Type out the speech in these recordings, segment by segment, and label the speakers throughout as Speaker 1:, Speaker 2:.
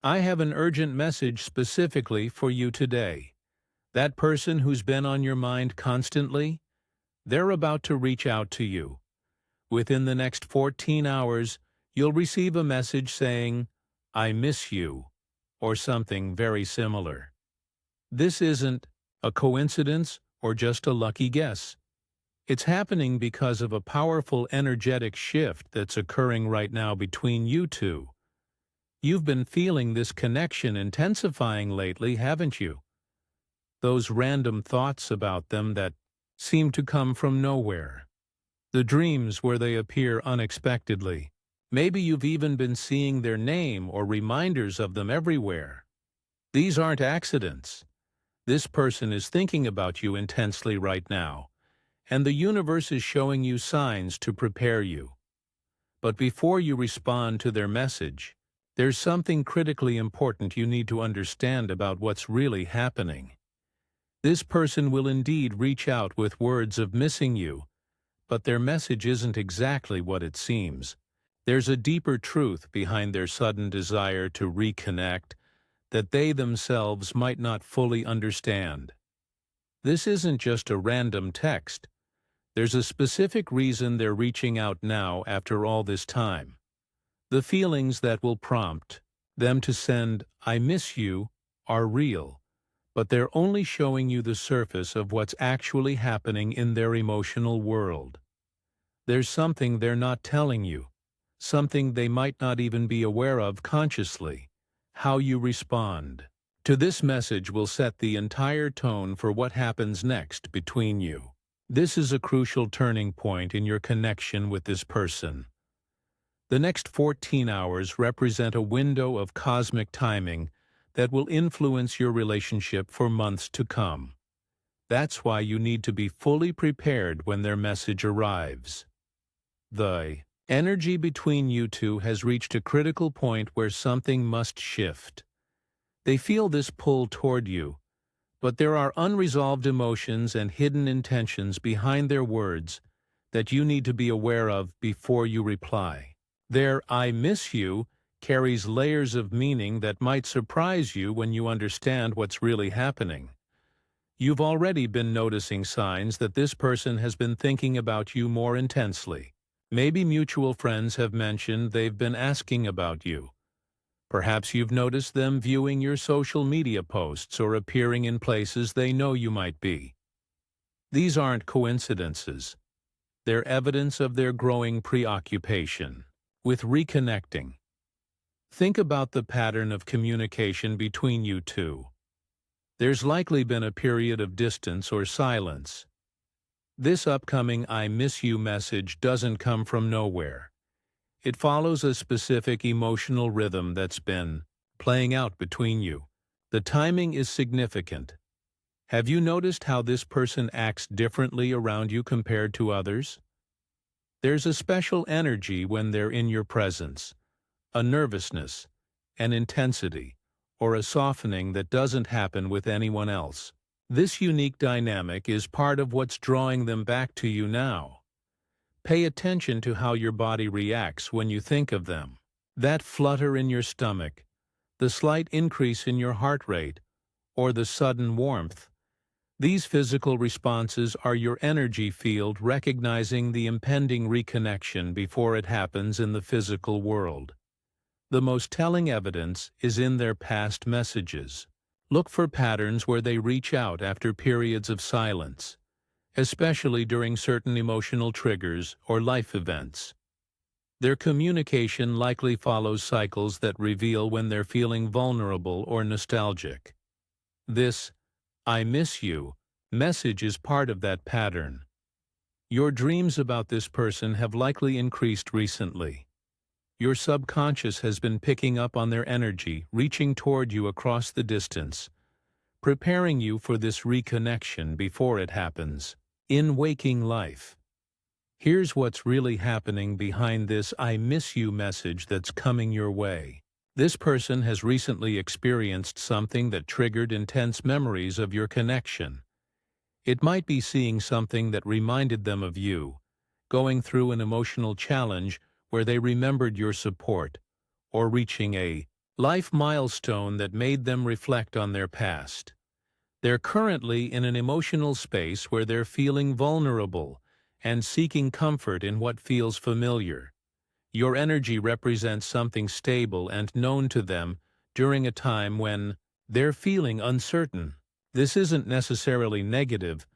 Speaker 1: I have an urgent message specifically for you today. That person who's been on your mind constantly, they're about to reach out to you. Within the next 14 hours, you'll receive a message saying, "I miss you," or something very similar. This isn't a coincidence or just a lucky guess. It's happening because of a powerful energetic shift that's occurring right now between you two. You've been feeling this connection intensifying lately, haven't you? Those random thoughts about them that seem to come from nowhere. The dreams where they appear unexpectedly. Maybe you've even been seeing their name or reminders of them everywhere. These aren't accidents. This person is thinking about you intensely right now, and the universe is showing you signs to prepare you. But before you respond to their message, there's something critically important you need to understand about what's really happening. This person will indeed reach out with words of missing you, but their message isn't exactly what it seems. There's a deeper truth behind their sudden desire to reconnect that they themselves might not fully understand. This isn't just a random text. There's a specific reason they're reaching out now after all this time. The feelings that will prompt them to send "I miss you" are real, but they're only showing you the surface of what's actually happening in their emotional world. There's something they're not telling you, something they might not even be aware of consciously. How you respond to this message will set the entire tone for what happens next between you. This is a crucial turning point in your connection with this person. The next 14 hours represent a window of cosmic timing that will influence your relationship for months to come. That's why you need to be fully prepared when their message arrives. The energy between you two has reached a critical point where something must shift. They feel this pull toward you, but there are unresolved emotions and hidden intentions behind their words that you need to be aware of before you reply. Their "I miss you" carries layers of meaning that might surprise you when you understand what's really happening. You've already been noticing signs that this person has been thinking about you more intensely. Maybe mutual friends have mentioned they've been asking about you. Perhaps you've noticed them viewing your social media posts or appearing in places they know you might be. These aren't coincidences. They're evidence of their growing preoccupation with reconnecting. Think about the pattern of communication between you two. There's likely been a period of distance or silence. This upcoming "I miss you" message doesn't come from nowhere. It follows a specific emotional rhythm that's been playing out between you. The timing is significant. Have you noticed how this person acts differently around you compared to others? There's a special energy when they're in your presence, a nervousness, an intensity, or a softening that doesn't happen with anyone else. This unique dynamic is part of what's drawing them back to you now. Pay attention to how your body reacts when you think of them. That flutter in your stomach, the slight increase in your heart rate, or the sudden warmth. These physical responses are your energy field recognizing the impending reconnection before it happens in the physical world. The most telling evidence is in their past messages. Look for patterns where they reach out after periods of silence, especially during certain emotional triggers or life events. Their communication likely follows cycles that reveal when they're feeling vulnerable or nostalgic. This "I miss you" message is part of that pattern. Your dreams about this person have likely increased recently. Your subconscious has been picking up on their energy, reaching toward you across the distance, preparing you for this reconnection before it happens. In waking life, here's what's really happening behind this "I miss you" message that's coming your way. This person has recently experienced something that triggered intense memories of your connection. It might be seeing something that reminded them of you, going through an emotional challenge where they remembered your support, or reaching a life milestone that made them reflect on their past. They're currently in an emotional space where they're feeling vulnerable and seeking comfort in what feels familiar. Your energy represents something stable and known to them during a time when they're feeling uncertain. This isn't necessarily negative,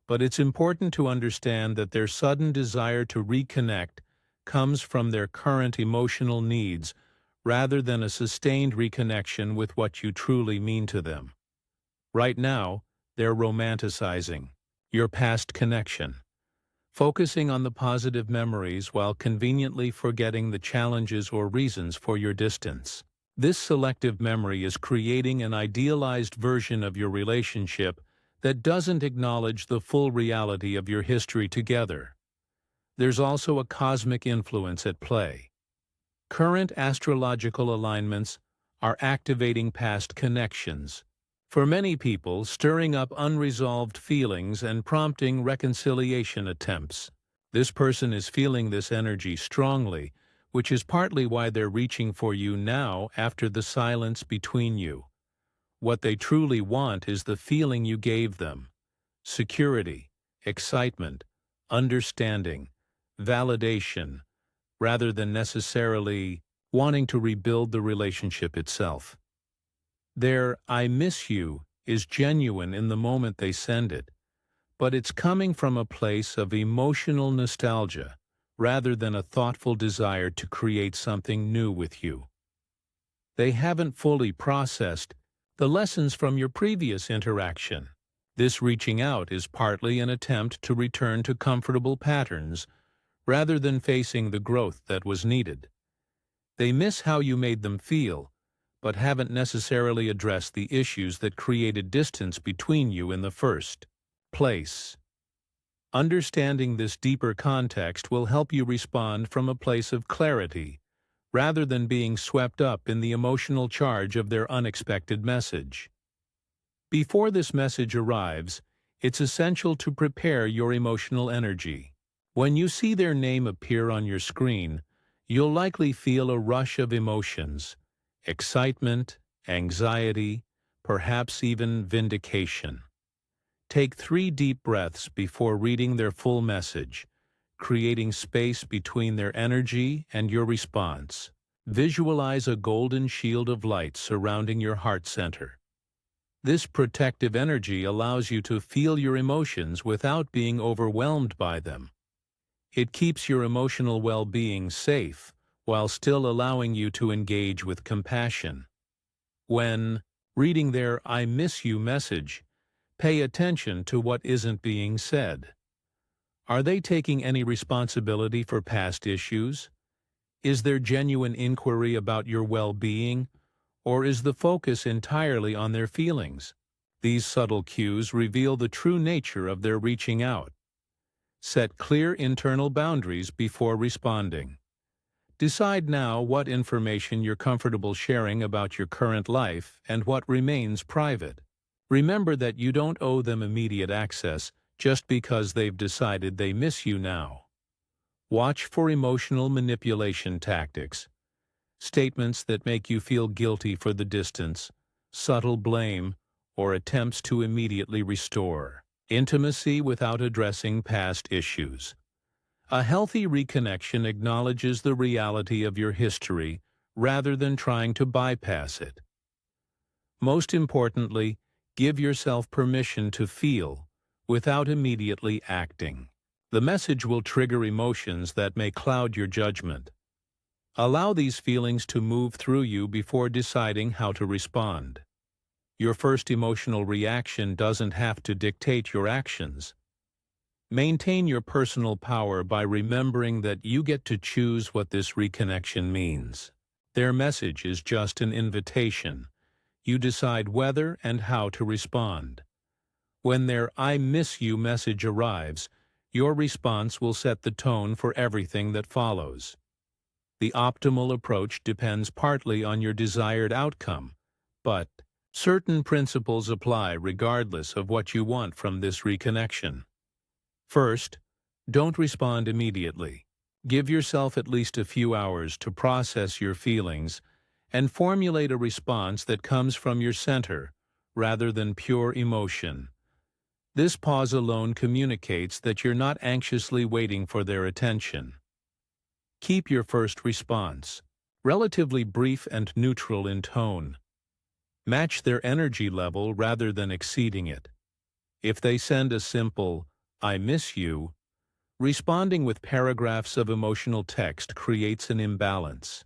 Speaker 1: but it's important to understand that their sudden desire to reconnect comes from their current emotional needs rather than a sustained reconnection with what you truly mean to them. Right now, they're romanticizing your past connection, focusing on the positive memories while conveniently forgetting the challenges or reasons for your distance. This selective memory is creating an idealized version of your relationship that doesn't acknowledge the full reality of your history together. There's also a cosmic influence at play. Current astrological alignments are activating past connections, for many people stirring up unresolved feelings and prompting reconciliation attempts. This person is feeling this energy strongly, which is partly why they're reaching for you now after the silence between you. What they truly want is the feeling you gave them: security, excitement, understanding, validation, rather than necessarily wanting to rebuild the relationship itself. Their "I miss you" is genuine in the moment they send it, but it's coming from a place of emotional nostalgia rather than a thoughtful desire to create something new with you. They haven't fully processed the lessons from your previous interaction. This reaching out is partly an attempt to return to comfortable patterns rather than facing the growth that was needed. They miss how you made them feel, but haven't necessarily addressed the issues that created distance between you in the first place. Understanding this deeper context will help you respond from a place of clarity, rather than being swept up in the emotional charge of their unexpected message. Before this message arrives, it's essential to prepare your emotional energy. When you see their name appear on your screen, you'll likely feel a rush of emotions: excitement, anxiety, perhaps even vindication. Take 3 deep breaths before reading their full message, creating space between their energy and your response. Visualize a golden shield of light surrounding your heart center. This protective energy allows you to feel your emotions without being overwhelmed by them. It keeps your emotional well-being safe while still allowing you to engage with compassion. When reading their "I miss you" message, pay attention to what isn't being said. Are they taking any responsibility for past issues? Is there genuine inquiry about your well-being, or is the focus entirely on their feelings? These subtle cues reveal the true nature of their reaching out. Set clear internal boundaries before responding. Decide now what information you're comfortable sharing about your current life and what remains private. Remember that you don't owe them immediate access just because they've decided they miss you now. Watch for emotional manipulation tactics, statements that make you feel guilty for the distance, subtle blame, or attempts to immediately restore intimacy without addressing past issues. A healthy reconnection acknowledges the reality of your history rather than trying to bypass it. Most importantly, give yourself permission to feel without immediately acting. The message will trigger emotions that may cloud your judgment. Allow these feelings to move through you before deciding how to respond. Your first emotional reaction doesn't have to dictate your actions. Maintain your personal power by remembering that you get to choose what this reconnection means. Their message is just an invitation. You decide whether and how to respond. When their "I miss you" message arrives, your response will set the tone for everything that follows. The optimal approach depends partly on your desired outcome, but certain principles apply regardless of what you want from this reconnection. First, don't respond immediately. Give yourself at least a few hours to process your feelings and formulate a response that comes from your center, rather than pure emotion. This pause alone communicates that you're not anxiously waiting for their attention. Keep your first response relatively brief and neutral in tone. Match their energy level rather than exceeding it. If they send a simple, "I miss you," responding with paragraphs of emotional text creates an imbalance.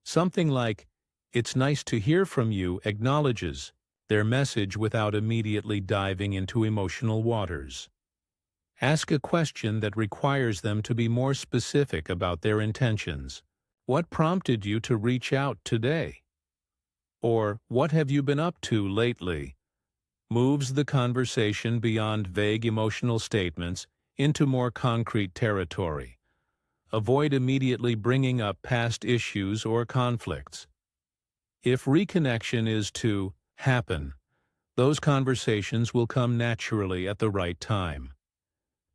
Speaker 1: Something like, "It's nice to hear from you," acknowledges their message without immediately diving into emotional waters. Ask a question that requires them to be more specific about their intentions. What prompted you to reach out today? Or, what have you been up to lately? Moves the conversation beyond vague emotional statements into more concrete territory. Avoid immediately bringing up past issues or conflicts. If reconnection is to happen, those conversations will come naturally at the right time.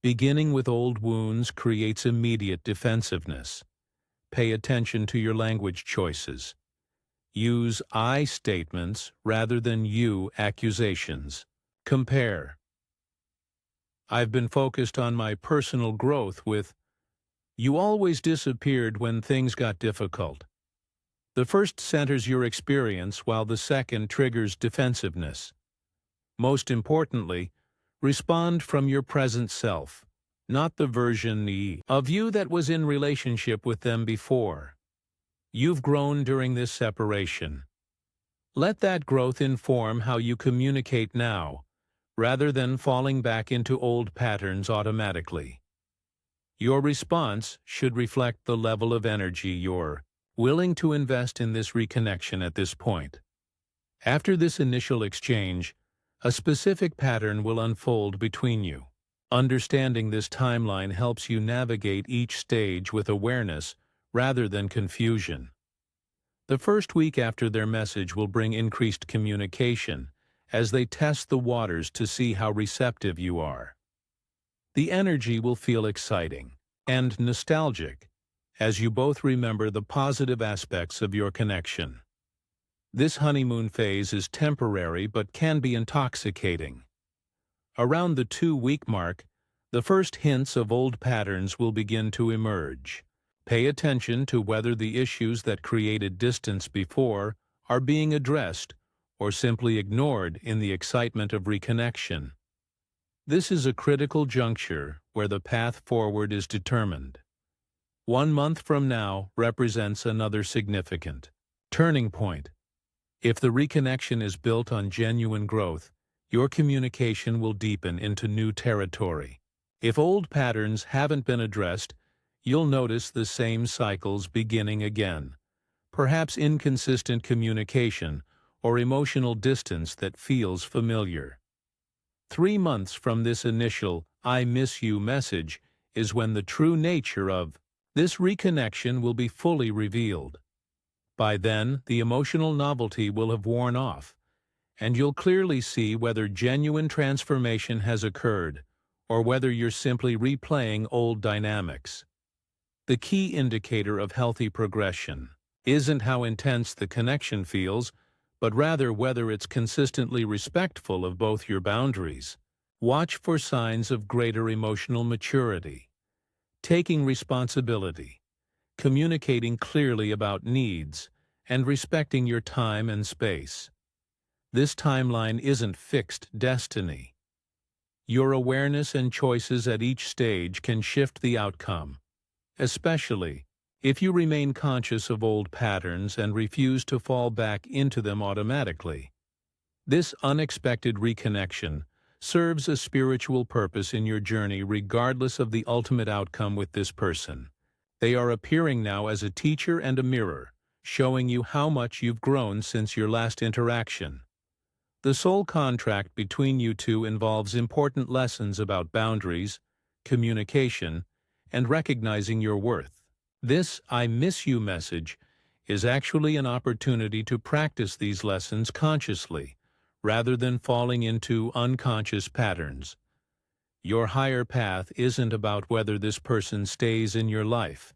Speaker 1: Beginning with old wounds creates immediate defensiveness. Pay attention to your language choices. Use I statements rather than you accusations. Compare. I've been focused on my personal growth with, "You always disappeared when things got difficult." The first centers your experience while the second triggers defensiveness. Most importantly, respond from your present self, not the version of you that was in relationship with them before. You've grown during this separation. Let that growth inform how you communicate now, rather than falling back into old patterns automatically. Your response should reflect the level of energy you're willing to invest in this reconnection at this point. After this initial exchange, a specific pattern will unfold between you. Understanding this timeline helps you navigate each stage with awareness rather than confusion. The first week after their message will bring increased communication as they test the waters to see how receptive you are. The energy will feel exciting and nostalgic as you both remember the positive aspects of your connection. This honeymoon phase is temporary but can be intoxicating. Around the 2-week mark, the first hints of old patterns will begin to emerge. Pay attention to whether the issues that created distance before are being addressed or simply ignored in the excitement of reconnection. This is a critical juncture where the path forward is determined. 1 month from now represents another significant turning point. If the reconnection is built on genuine growth, your communication will deepen into new territory. If old patterns haven't been addressed, you'll notice the same cycles beginning again, perhaps inconsistent communication or emotional distance that feels familiar. 3 months from this initial "I miss you" message is when the true nature of this reconnection will be fully revealed. By then, the emotional novelty will have worn off, and you'll clearly see whether genuine transformation has occurred or whether you're simply replaying old dynamics. The key indicator of healthy progression isn't how intense the connection feels, but rather whether it's consistently respectful of both your boundaries. Watch for signs of greater emotional maturity, taking responsibility, communicating clearly about needs, and respecting your time and space. This timeline isn't fixed destiny. Your awareness and choices at each stage can shift the outcome, especially if you remain conscious of old patterns and refuse to fall back into them automatically. This unexpected reconnection serves a spiritual purpose in your journey regardless of the ultimate outcome with this person. They are appearing now as a teacher and a mirror, showing you how much you've grown since your last interaction. The soul contract between you two involves important lessons about boundaries, communication, and recognizing your worth. This "I miss you" message is actually an opportunity to practice these lessons consciously, rather than falling into unconscious patterns. Your higher path isn't about whether this person stays in your life.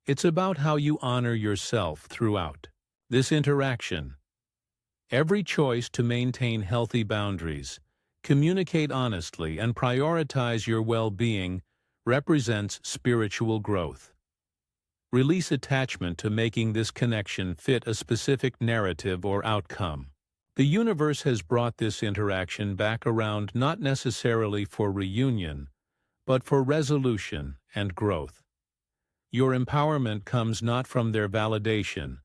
Speaker 1: It's about how you honor yourself throughout. This interaction, every choice to maintain healthy boundaries, communicate honestly, and prioritize your well-being represents spiritual growth. Release attachment to making this connection fit a specific narrative or outcome. The universe has brought this interaction back around not necessarily for reunion, but for resolution and growth. Your empowerment comes not from their validation,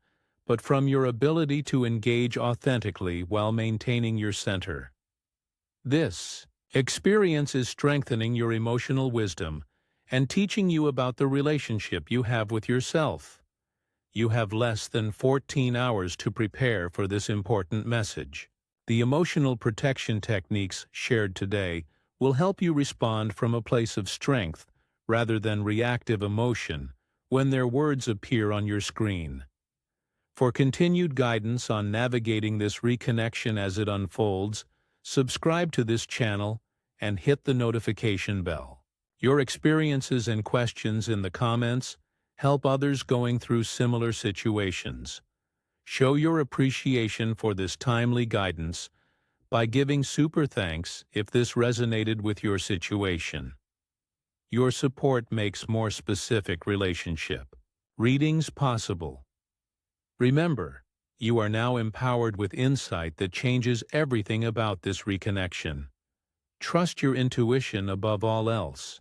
Speaker 1: but from your ability to engage authentically while maintaining your center. This experience is strengthening your emotional wisdom and teaching you about the relationship you have with yourself. You have less than 14 hours to prepare for this important message. The emotional protection techniques shared today will help you respond from a place of strength rather than reactive emotion when their words appear on your screen. For continued guidance on navigating this reconnection as it unfolds, subscribe to this channel and hit the notification bell. Your experiences and questions in the comments help others going through similar situations. Show your appreciation for this timely guidance by giving super thanks if this resonated with your situation. Your support makes more specific relationship readings possible. Remember, you are now empowered with insight that changes everything about this reconnection. Trust your intuition above all else.